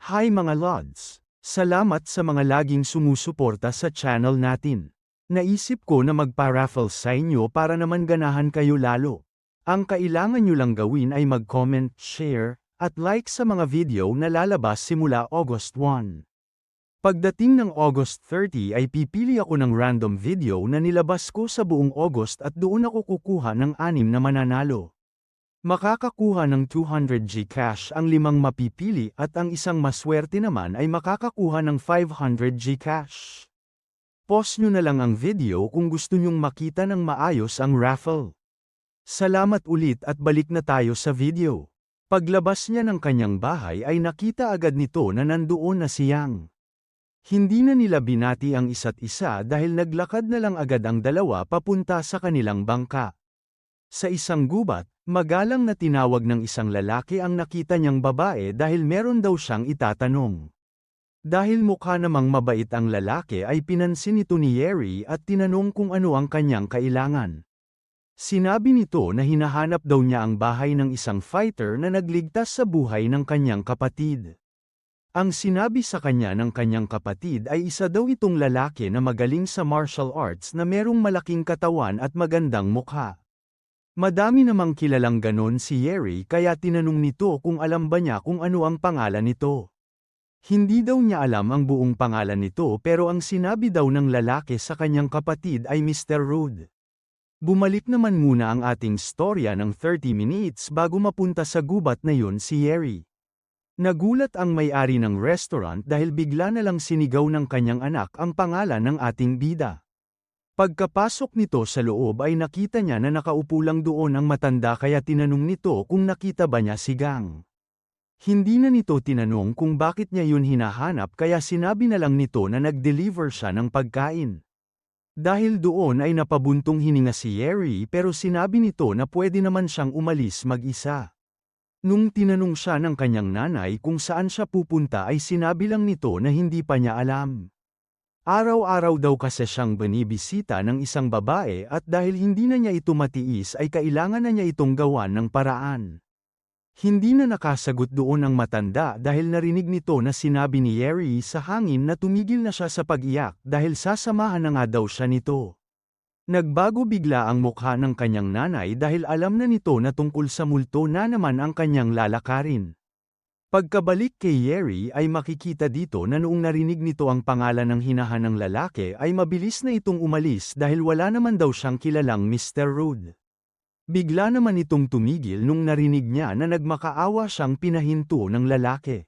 Hi mga Lods! Salamat sa mga laging sumusuporta sa channel natin. Naisip ko na magpa-raffle sa inyo para naman ganahan kayo lalo. Ang kailangan nyo lang gawin ay mag-comment, share, at like sa mga video na lalabas simula August 1. Pagdating ng August 30 ay pipili ako ng random video na nilabas ko sa buong August at doon ako kukuha ng 6 na mananalo. Makakakuha ng 200 Gcash ang 5 mapipili at ang isang maswerte naman ay makakakuha ng 500 Gcash. Pause nyo na lang ang video kung gusto nyong makita ng maayos ang raffle. Salamat ulit at balik na tayo sa video. Paglabas niya ng kanyang bahay ay nakita agad nito na nandoon na si Yang. Hindi na nila binati ang isa't isa dahil naglakad na lang agad ang dalawa papunta sa kanilang bangka. Sa isang gubat, magalang na tinawag ng isang lalaki ang nakita niyang babae dahil meron daw siyang itatanong. Dahil mukha namang mabait ang lalaki ay pinansin ito ni Yeri at tinanong kung ano ang kanyang kailangan. Sinabi nito na hinahanap daw niya ang bahay ng isang fighter na nagligtas sa buhay ng kanyang kapatid. Ang sinabi sa kanya ng kanyang kapatid ay isa daw itong lalaki na magaling sa martial arts na merong malaking katawan at magandang mukha. Madami namang kilalang ganon si Yeri kaya tinanong nito kung alam ba niya kung ano ang pangalan nito. Hindi daw niya alam ang buong pangalan nito pero ang sinabi daw ng lalaki sa kanyang kapatid ay Mr. Rude. Bumalik naman muna ang ating storya ng 30 minutes bago mapunta sa gubat na yun si Yeri. Nagulat ang may-ari ng restaurant dahil bigla na lang sinigaw ng kanyang anak ang pangalan ng ating bida. Pagkapasok nito sa loob ay nakita niya na nakaupo lang doon ang matanda kaya tinanong nito kung nakita ba niya si Gang. Hindi na nito tinanong kung bakit niya yun hinahanap kaya sinabi na lang nito na nag-deliver siya ng pagkain. Dahil doon ay napabuntong hininga si Yeri pero sinabi nito na pwede naman siyang umalis mag-isa. Nung tinanong siya ng kanyang nanay kung saan siya pupunta ay sinabi lang nito na hindi pa niya alam. Araw-araw daw kasi siyang binibisita ng isang babae at dahil hindi na niya ito matiis ay kailangan na niya itong gawan ng paraan. Hindi na nakasagot doon ang matanda dahil narinig nito na sinabi ni Yeri sa hangin na tumigil na siya sa pag-iyak dahil sasamahan na nga daw siya nito. Nagbago bigla ang mukha ng kanyang nanay dahil alam na nito na tungkol sa multo na naman ang kanyang lalakarin. Pagkabalik kay Yeri ay makikita dito na noong narinig nito ang pangalan ng hinahanang lalaki ay mabilis na itong umalis dahil wala naman daw siyang kilalang Mr. Rude. Bigla naman itong tumigil nung narinig niya na nagmakaawa siyang pinahinto ng lalaki.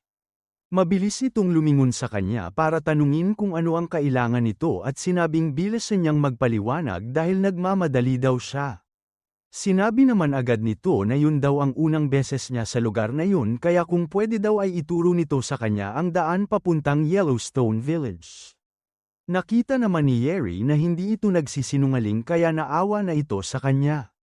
Mabilis itong lumingon sa kanya para tanungin kung ano ang kailangan nito at sinabing bilisan niyang magpaliwanag dahil nagmamadali daw siya. Sinabi naman agad nito na yun daw ang unang beses niya sa lugar na yun kaya kung pwede daw ay ituro nito sa kanya ang daan papuntang Yellowstone Village. Nakita naman ni Yeri na hindi ito nagsisinungaling kaya naawa na ito sa kanya.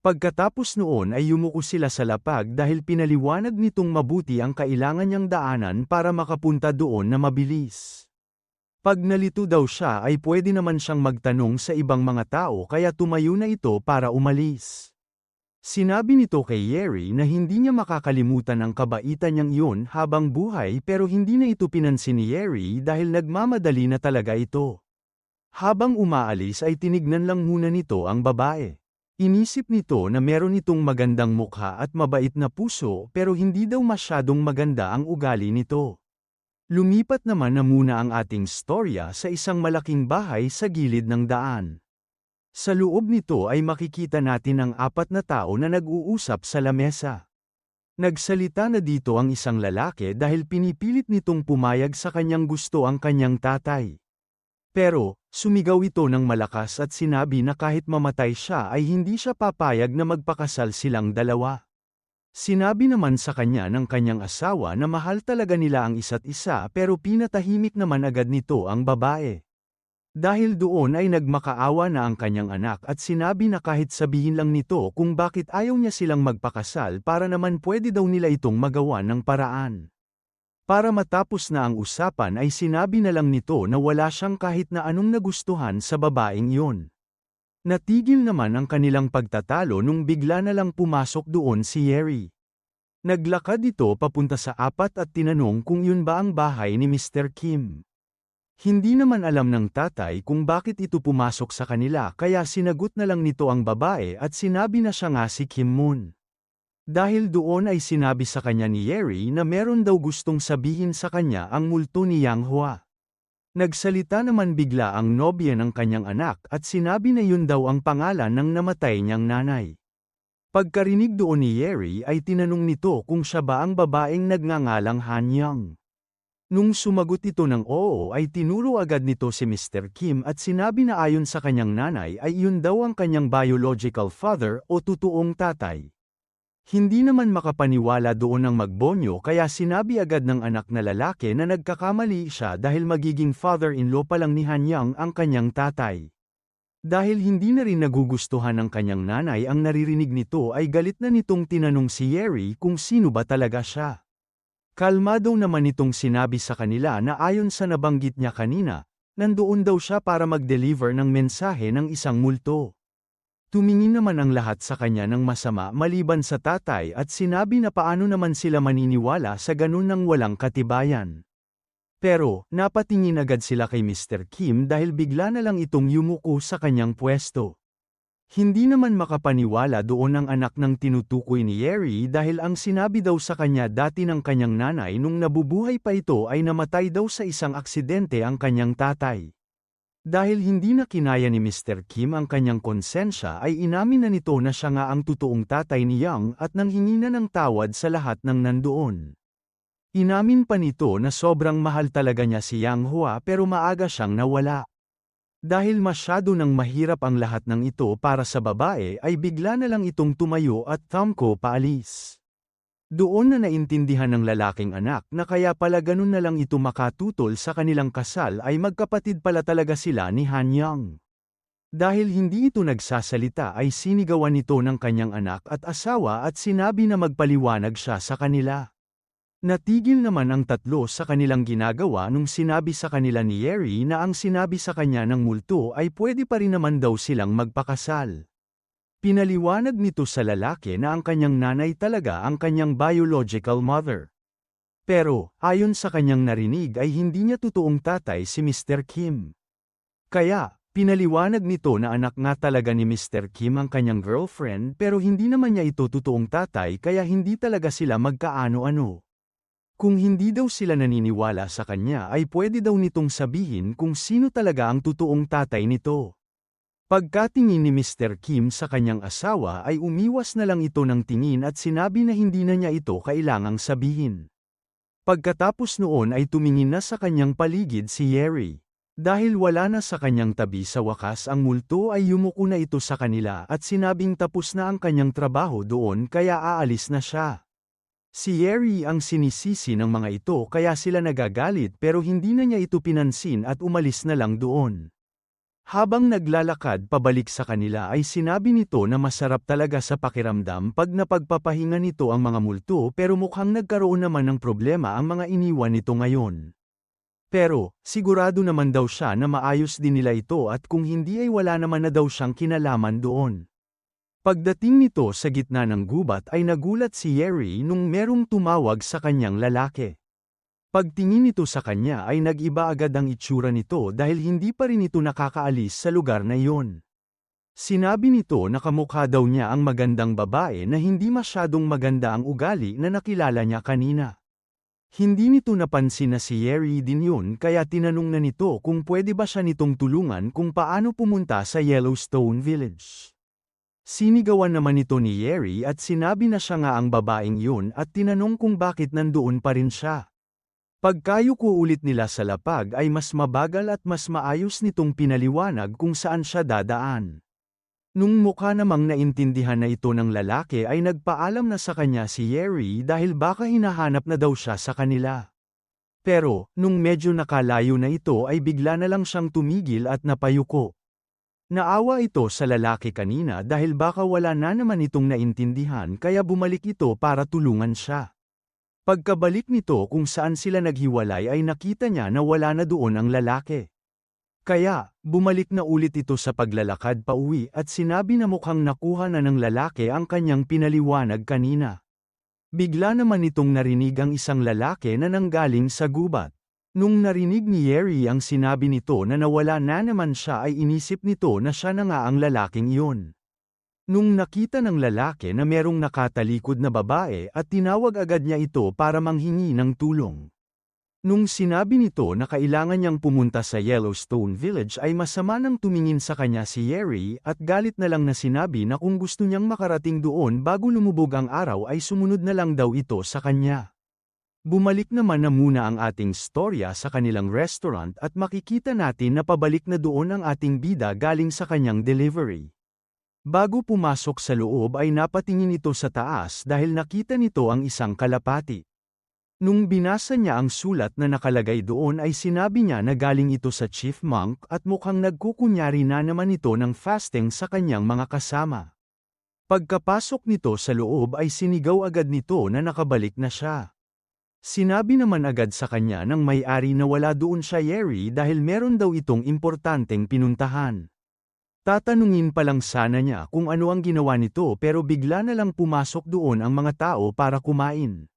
Pagkatapos noon ay yumuko sila sa lapag dahil pinaliwanag nitong mabuti ang kailangan niyang daanan para makapunta doon na mabilis. Pag nalito daw siya ay pwede naman siyang magtanong sa ibang mga tao kaya tumayo na ito para umalis. Sinabi nito kay Yeri na hindi niya makakalimutan ang kabaitan niyang iyon habang buhay pero hindi na ito pinansin ni Yeri dahil nagmamadali na talaga ito. Habang umaalis ay tinignan lang muna nito ang babae. Inisip nito na meron itong magandang mukha at mabait na puso pero hindi daw masyadong maganda ang ugali nito. Lumipat naman na muna ang ating storya sa isang malaking bahay sa gilid ng daan. Sa loob nito ay makikita natin ang 4 na tao na nag-uusap sa lamesa. Nagsalita na dito ang isang lalaki dahil pinipilit nitong pumayag sa kanyang gusto ang kanyang tatay. Pero, sumigaw ito ng malakas at sinabi na kahit mamatay siya ay hindi siya papayag na magpakasal silang dalawa. Sinabi naman sa kanya ng kanyang asawa na mahal talaga nila ang isa't isa pero pinatahimik naman agad nito ang babae. Dahil doon ay nagmakaawa na ang kanyang anak at sinabi na kahit sabihin lang nito kung bakit ayaw niya silang magpakasal para naman pwede daw nila itong magawa ng paraan. Para matapos na ang usapan ay sinabi na lang nito na wala siyang kahit na anong nagustuhan sa babaeng iyon. Natigil naman ang kanilang pagtatalo nung bigla na lang pumasok doon si Yeri. Naglakad ito papunta sa apat at tinanong kung yun ba ang bahay ni Mr. Kim. Hindi naman alam ng tatay kung bakit ito pumasok sa kanila kaya sinagot na lang nito ang babae at sinabi na siya nga si Kim Moon. Dahil doon ay sinabi sa kanya ni Yeri na meron daw gustong sabihin sa kanya ang multo ni Yang Hua. Nagsalita naman bigla ang nobya ng kanyang anak at sinabi na yun daw ang pangalan ng namatay niyang nanay. Pagkarinig doon ni Yeri ay tinanong nito kung siya ba ang babaeng nagngangalang Han Yang. Nung sumagot ito ng oo ay tinuro agad nito si Mr. Kim at sinabi na ayon sa kanyang nanay ay iyon daw ang kanyang biological father o totoong tatay. Hindi naman makapaniwala doon ang magbonyo kaya sinabi agad ng anak na lalaki na nagkakamali siya dahil magiging father-in-law pa lang ni Han Yang ang kanyang tatay. Dahil hindi na rin nagugustuhan ng kanyang nanay ang naririnig nito ay galit na nitong tinanong si Yeri kung sino ba talaga siya. Kalmado naman itong sinabi sa kanila na ayon sa nabanggit niya kanina, nandoon daw siya para mag-deliver ng mensahe ng isang multo. Tumingin naman ang lahat sa kanya ng masama maliban sa tatay at sinabi na paano naman sila maniniwala sa ganun ng walang katibayan. Pero, napatingin agad sila kay Mr. Kim dahil bigla na lang itong yumuko sa kanyang pwesto. Hindi naman makapaniwala doon ang anak ng tinutukoy ni Yeri dahil ang sinabi daw sa kanya dati ng kanyang nanay nung nabubuhay pa ito ay namatay daw sa isang aksidente ang kanyang tatay. Dahil hindi na kinaya ni Mr. Kim ang kanyang konsensya ay inamin na nito na siya nga ang totoong tatay ni Yang at nanghingi na ng tawad sa lahat ng nandoon. Inamin pa nito na sobrang mahal talaga niya si Yang Hua pero maaga siyang nawala. Dahil masyado nang mahirap ang lahat ng ito para sa babae ay bigla na lang itong tumayo at tamko paalis. Doon na naintindihan ng lalaking anak na kaya pala ganun na lang ito makatutol sa kanilang kasal ay magkapatid pala talaga sila ni Han Yang. Dahil hindi ito nagsasalita ay sinigawan nito ng kanyang anak at asawa at sinabi na magpaliwanag siya sa kanila. Natigil naman ang tatlo sa kanilang ginagawa nung sinabi sa kanila ni Yeri na ang sinabi sa kanya ng multo ay pwede pa rin naman daw silang magpakasal. Pinaliwanag nito sa lalaki na ang kanyang nanay talaga ang kanyang biological mother. Pero, ayon sa kanyang narinig ay hindi niya totoong tatay si Mr. Kim. Kaya, pinaliwanag nito na anak nga talaga ni Mr. Kim ang kanyang girlfriend pero hindi naman niya ito totoong tatay kaya hindi talaga sila magkaano-ano. Kung hindi daw sila naniniwala sa kanya ay pwede daw nitong sabihin kung sino talaga ang totoong tatay nito. Pagkatingin ni Mr. Kim sa kanyang asawa ay umiwas na lang ito ng tingin at sinabi na hindi na niya ito kailangang sabihin. Pagkatapos noon ay tumingin na sa kanyang paligid si Yeri. Dahil wala na sa kanyang tabi sa wakas ang multo ay yumuko na ito sa kanila at sinabing tapos na ang kanyang trabaho doon kaya aalis na siya. Si Yeri ang sinisisi ng mga ito kaya sila nagagalit pero hindi na niya ito pinansin at umalis na lang doon. Habang naglalakad pabalik sa kanila ay sinabi nito na masarap talaga sa pakiramdam pag napagpapahinga nito ang mga multo pero mukhang nagkaroon naman ng problema ang mga iniwan nito ngayon. Pero, sigurado naman daw siya na maayos din nila ito at kung hindi ay wala naman na daw siyang kinalaman doon. Pagdating nito sa gitna ng gubat ay nagulat si Yeri nung merong tumawag sa kanyang lalaki. Pagtingin nito sa kanya ay nag-iba agad ang itsura nito dahil hindi pa rin ito nakakaalis sa lugar na iyon. Sinabi nito na kamukha daw niya ang magandang babae na hindi masyadong maganda ang ugali na nakilala niya kanina. Hindi nito napansin na si Yeri din yun kaya tinanong na nito kung pwede ba siya nitong tulungan kung paano pumunta sa Yellowstone Village. Sinigawan naman ito ni Yeri at sinabi na siya nga ang babaeng yun at tinanong kung bakit nandoon pa rin siya. Pagkayuko ulit nila sa lapag ay mas mabagal at mas maayos nitong pinaliwanag kung saan siya dadaan. Nung mukha namang naintindihan na ito ng lalaki ay nagpaalam na sa kanya si Yeri dahil baka hinahanap na daw siya sa kanila. Pero, nung medyo nakalayo na ito ay bigla na lang siyang tumigil at napayuko. Naawa ito sa lalaki kanina dahil baka wala na naman itong naintindihan kaya bumalik ito para tulungan siya. Pagkabalik nito kung saan sila naghiwalay ay nakita niya na wala na doon ang lalaki. Kaya, bumalik na ulit ito sa paglalakad pauwi at sinabi na mukhang nakuha na ng lalaki ang kanyang pinaliwanag kanina. Bigla naman itong narinig ang isang lalaki na nanggaling sa gubat. Nung narinig ni Yeri ang sinabi nito na nawala na naman siya ay inisip nito na siya na nga ang lalaking iyon. Nung nakita ng lalaki na merong nakatalikod na babae at tinawag agad niya ito para manghingi ng tulong. Nung sinabi nito na kailangan niyang pumunta sa Yellowstone Village ay masama nang tumingin sa kanya si Yeri at galit na lang na sinabi na kung gusto niyang makarating doon bago lumubog ang araw ay sumunod na lang daw ito sa kanya. Bumalik naman na muna ang ating storya sa kanilang restaurant at makikita natin na pabalik na doon ang ating bida galing sa kanyang delivery. Bago pumasok sa loob ay napatingin ito sa taas dahil nakita nito ang isang kalapati. Nung binasa niya ang sulat na nakalagay doon ay sinabi niya na galing ito sa Chief Monk at mukhang nagkukunyari na naman ito ng fasting sa kanyang mga kasama. Pagkapasok nito sa loob ay sinigaw agad nito na nakabalik na siya. Sinabi naman agad sa kanya ng may-ari na wala doon siya Yeri dahil meron daw itong importanteng pinuntahan. Tatanungin pa lang sana niya kung ano ang ginawa nito pero bigla na lang pumasok doon ang mga tao para kumain.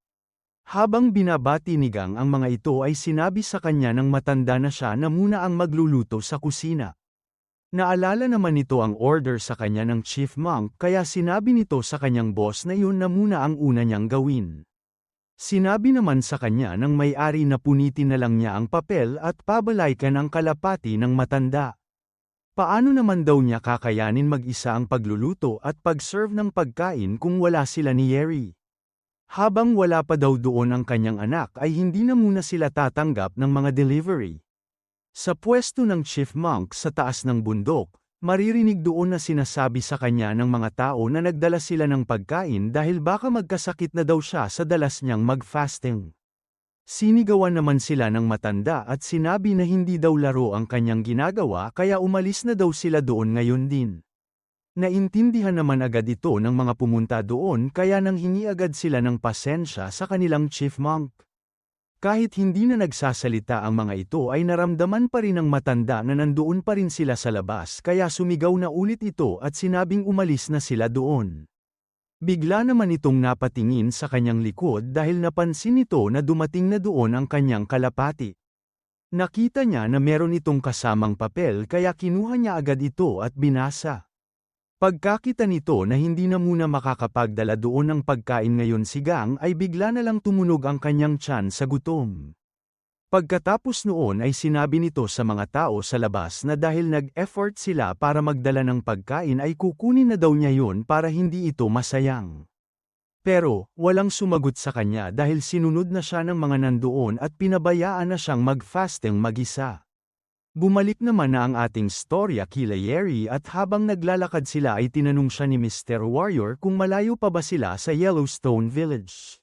Habang binabati ni Gang ang mga ito ay sinabi sa kanya ng matanda na siya na muna ang magluluto sa kusina. Naalala naman nito ang order sa kanya ng Chief Monk kaya sinabi nito sa kanyang boss na yun na muna ang una niyang gawin. Sinabi naman sa kanya ng may-ari na punitin na lang niya ang papel at pabalaykan ang kalapati ng matanda. Paano naman daw niya kakayanin mag-isa ang pagluluto at pag-serve ng pagkain kung wala sila ni Yeri? Habang wala pa daw doon ang kanyang anak ay hindi na muna sila tatanggap ng mga delivery. Sa pwesto ng Chief Monk sa taas ng bundok, maririnig doon na sinasabi sa kanya ng mga tao na nagdala sila ng pagkain dahil baka magkasakit na daw siya sa dalas niyang mag-fasting. Sinigawan naman sila ng matanda at sinabi na hindi daw laro ang kanyang ginagawa kaya umalis na daw sila doon ngayon din. Naintindihan naman agad ito ng mga pumunta doon kaya nanghingi agad sila ng pasensya sa kanilang Chief Monk. Kahit hindi na nagsasalita ang mga ito ay naramdaman pa rin ng matanda na nandoon pa rin sila sa labas kaya sumigaw na ulit ito at sinabing umalis na sila doon. Bigla naman itong napatingin sa kanyang likod dahil napansin nito na dumating na doon ang kanyang kalapati. Nakita niya na meron itong kasamang papel kaya kinuha niya agad ito at binasa. Pagkakita nito na hindi na muna makakapagdala doon ng pagkain ngayon si Gang ay bigla na lang tumunog ang kanyang tiyan sa gutom. Pagkatapos noon ay sinabi nito sa mga tao sa labas na dahil nag-effort sila para magdala ng pagkain ay kukunin na daw niya yun para hindi ito masayang. Pero, walang sumagot sa kanya dahil sinunod na siya ng mga nandoon at pinabayaan na siyang mag-fasting mag-isa. Bumalik naman na ang ating storya kila Yeri at habang naglalakad sila ay tinanong siya ni Mr. Warrior kung malayo pa ba sila sa Yellowstone Village.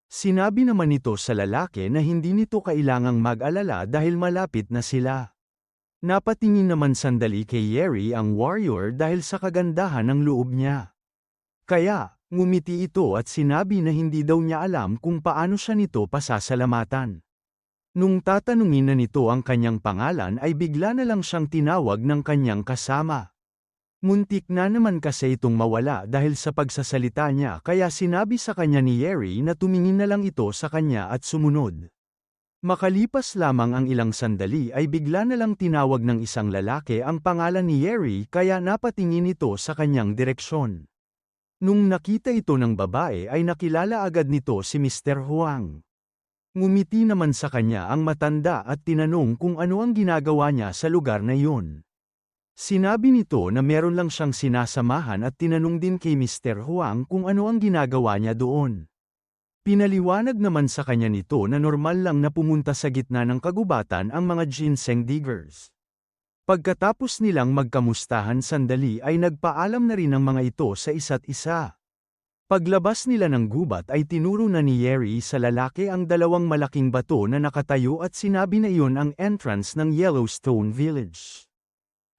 Sinabi naman nito sa lalaki na hindi nito kailangang mag-alala dahil malapit na sila. Napatingin naman sandali kay Yeri ang warrior dahil sa kagandahan ng loob niya. Kaya, ngumiti ito at sinabi na hindi daw niya alam kung paano siya nito pasasalamatan. Nung tatanungin na nito ang kanyang pangalan ay bigla na lang siyang tinawag ng kanyang kasama. Muntik na naman kasi itong mawala dahil sa pagsasalita niya kaya sinabi sa kanya ni Yeri na tumingin na lang ito sa kanya at sumunod. Makalipas lamang ang ilang sandali ay bigla na lang tinawag ng isang lalaki ang pangalan ni Yeri kaya napatingin ito sa kanyang direksyon. Nung nakita ito ng babae ay nakilala agad nito si Mr. Huang. Ngumiti naman sa kanya ang matanda at tinanong kung ano ang ginagawa niya sa lugar na iyon. Sinabi nito na meron lang siyang sinasamahan at tinanong din kay Mr. Huang kung ano ang ginagawa niya doon. Pinaliwanag naman sa kanya nito na normal lang na pumunta sa gitna ng kagubatan ang mga ginseng diggers. Pagkatapos nilang magkamustahan sandali ay nagpaalam na rin ang mga ito sa isa't isa. Paglabas nila ng gubat ay tinuro na ni Yeri sa lalaki ang dalawang malaking bato na nakatayo at sinabi na iyon ang entrance ng Yellowstone Village.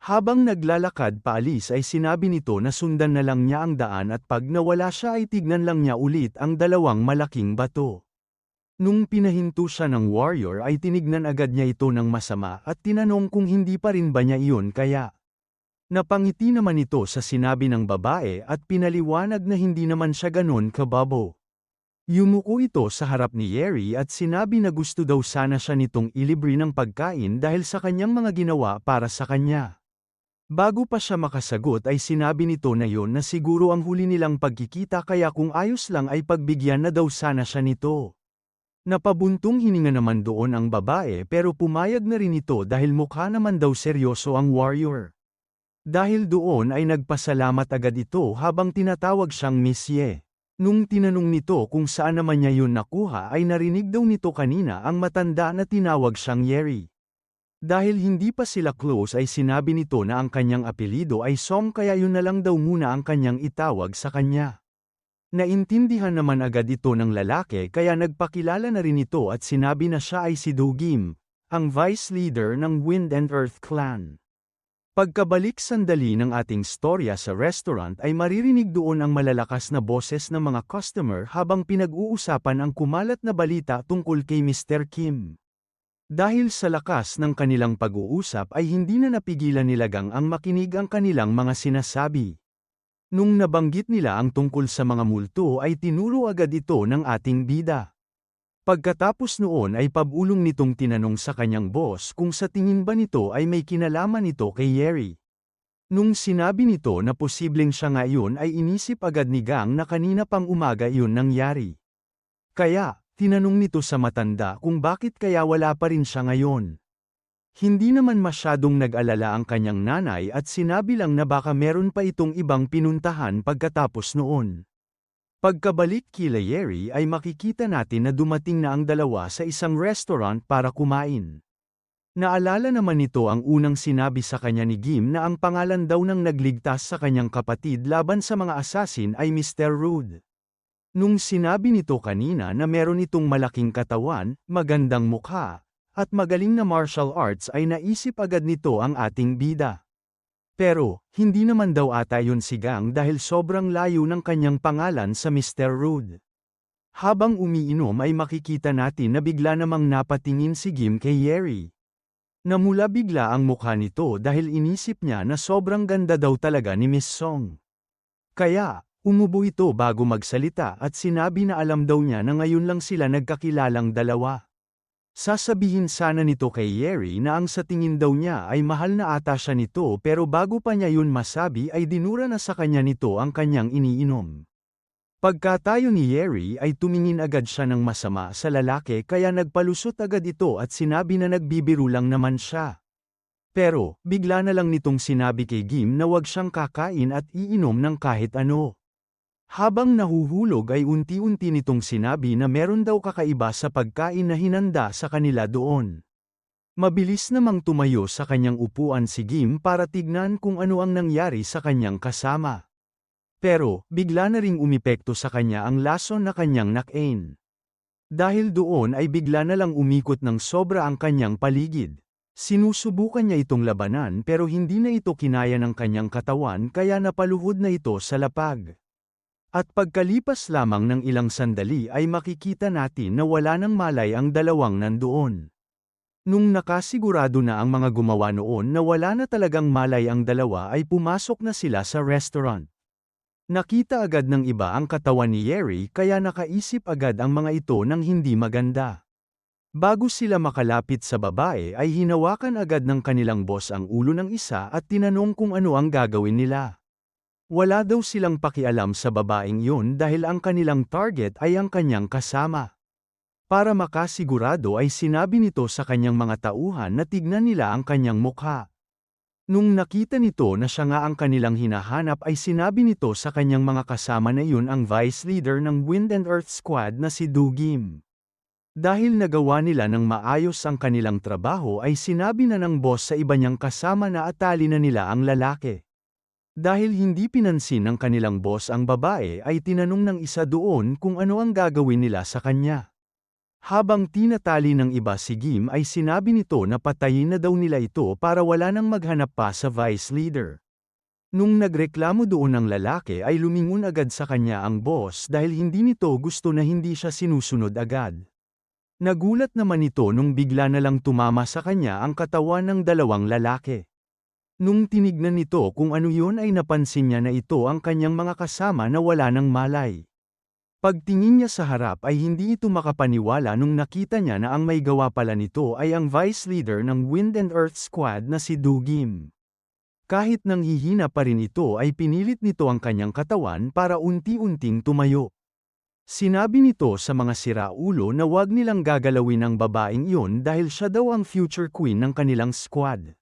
Habang naglalakad paalis ay sinabi nito na sundan na lang niya ang daan at pag nawala siya ay tignan lang niya ulit ang dalawang malaking bato. Nung pinahinto siya ng warrior ay tinignan agad niya ito ng masama at tinanong kung hindi pa rin ba niya iyon kaya. Napangiti naman ito sa sinabi ng babae at pinaliwanag na hindi naman siya ganon kababo. Yumuko ito sa harap ni Yeri at sinabi na gusto daw sana siya nitong ilibre ng pagkain dahil sa kanyang mga ginawa para sa kanya. Bago pa siya makasagot ay sinabi nito na yon na siguro ang huli nilang pagkikita kaya kung ayos lang ay pagbigyan na daw sana siya nito. Napabuntong hininga naman doon ang babae pero pumayag na rin ito dahil mukha naman daw seryoso ang warrior. Dahil doon ay nagpasalamat agad ito habang tinatawag siyang Miss Ye. Nung tinanong nito kung saan naman niya yun nakuha ay narinig daw nito kanina ang matanda na tinawag siyang Yeri. Dahil hindi pa sila close ay sinabi nito na ang kanyang apelido ay Song kaya yun na lang daw muna ang kanyang itawag sa kanya. Naintindihan naman agad ito ng lalaki kaya nagpakilala na rin ito at sinabi na siya ay si Dogim, ang vice leader ng Wind and Earth Clan. Pagkabalik sandali ng ating storya sa restaurant ay maririnig doon ang malalakas na boses ng mga customer habang pinag-uusapan ang kumalat na balita tungkol kay Mr. Kim. Dahil sa lakas ng kanilang pag-uusap ay hindi na napigilan nilagang ang makinig ang kanilang mga sinasabi. Nung nabanggit nila ang tungkol sa mga multo ay tinuro agad ito ng ating bida. Pagkatapos noon ay pabulong nitong tinanong sa kanyang boss kung sa tingin ba nito ay may kinalaman ito kay Yeri. Nung sinabi nito na posibleng siya ngayon ay inisip agad ni Gang na kanina pang umaga iyon nangyari. Kaya, tinanong nito sa matanda kung bakit kaya wala pa rin siya ngayon. Hindi naman masyadong nag-alala ang kanyang nanay at sinabi lang na baka meron pa itong ibang pinuntahan pagkatapos noon. Pagkabalik kila Yeri ay makikita natin na dumating na ang dalawa sa isang restaurant para kumain. Naalala naman nito ang unang sinabi sa kanya ni Gim na ang pangalan daw ng nagligtas sa kanyang kapatid laban sa mga assassin ay Mr. Rude. Nung sinabi nito kanina na meron itong malaking katawan, magandang mukha, at magaling na martial arts ay naisip agad nito ang ating bida. Pero, hindi naman daw ata yun si Gang dahil sobrang layo ng kanyang pangalan sa Mr. Rude. Habang umiinom ay makikita natin na bigla namang napatingin si Gim kay Yeri. Namula bigla ang mukha nito dahil inisip niya na sobrang ganda daw talaga ni Miss Song. Kaya, umubo ito bago magsalita at sinabi na alam daw niya na ngayon lang sila nagkakilalang dalawa. Sasabihin sana nito kay Yeri na ang sa tingin daw niya ay mahal na ata siya nito pero bago pa niya yun masabi ay dinura na sa kanya nito ang kanyang iniinom. Pagkatayo ni Yeri ay tumingin agad siya ng masama sa lalaki kaya nagpalusot agad ito at sinabi na nagbibiro lang naman siya. Pero, bigla na lang nitong sinabi kay Gim na wag siyang kakain at iinom ng kahit ano. Habang nahuhulog ay unti-unti nitong sinabi na meron daw kakaiba sa pagkain na hinanda sa kanila doon. Mabilis namang tumayo sa kanyang upuan si Gim para tignan kung ano ang nangyari sa kanyang kasama. Pero, bigla na ring umepekto sa kanya ang lason na kanyang nakain. Dahil doon ay bigla na lang umikot ng sobra ang kanyang paligid. Sinusubukan niya itong labanan pero hindi na ito kinaya ng kanyang katawan kaya napaluhod na ito sa lapag. At pagkalipas lamang ng ilang sandali ay makikita natin na wala nang malay ang dalawang nandoon. Nung nakasigurado na ang mga gumawa noon na wala na talagang malay ang dalawa ay pumasok na sila sa restaurant. Nakita agad ng iba ang katawan ni Yeri kaya nakaisip agad ang mga ito ng hindi maganda. Bago sila makalapit sa babae ay hinawakan agad ng kanilang boss ang ulo ng isa at tinanong kung ano ang gagawin nila. Wala daw silang pakialam sa babaeng yun dahil ang kanilang target ay ang kanyang kasama. Para makasigurado ay sinabi nito sa kanyang mga tauhan na tignan nila ang kanyang mukha. Nung nakita nito na siya nga ang kanilang hinahanap ay sinabi nito sa kanyang mga kasama na yun ang vice leader ng Wind and Earth Squad na si Dugim. Dahil nagawa nila ng maayos ang kanilang trabaho ay sinabi na ng boss sa iba niyang kasama na atali na nila ang lalaki. Dahil hindi pinansin ng kanilang boss ang babae ay tinanong ng isa doon kung ano ang gagawin nila sa kanya. Habang tinatali ng iba si Gim ay sinabi nito na patayin na daw nila ito para wala nang maghanap pa sa vice leader. Nung nagreklamo doon ang lalaki ay lumingon agad sa kanya ang boss dahil hindi nito gusto na hindi siya sinusunod agad. Nagulat naman ito nung bigla na lang tumama sa kanya ang katawan ng dalawang lalaki. Nung tinignan nito kung ano yun ay napansin niya na ito ang kanyang mga kasama na wala ng malay. Pagtingin niya sa harap ay hindi ito makapaniwala nung nakita niya na ang may gawa pala nito ay ang vice leader ng Wind and Earth Squad na si Dugim. Kahit nanghihina pa rin ito ay pinilit nito ang kanyang katawan para unti-unting tumayo. Sinabi nito sa mga siraulo na wag nilang gagalawin ang babaeng iyon dahil siya daw ang future queen ng kanilang squad.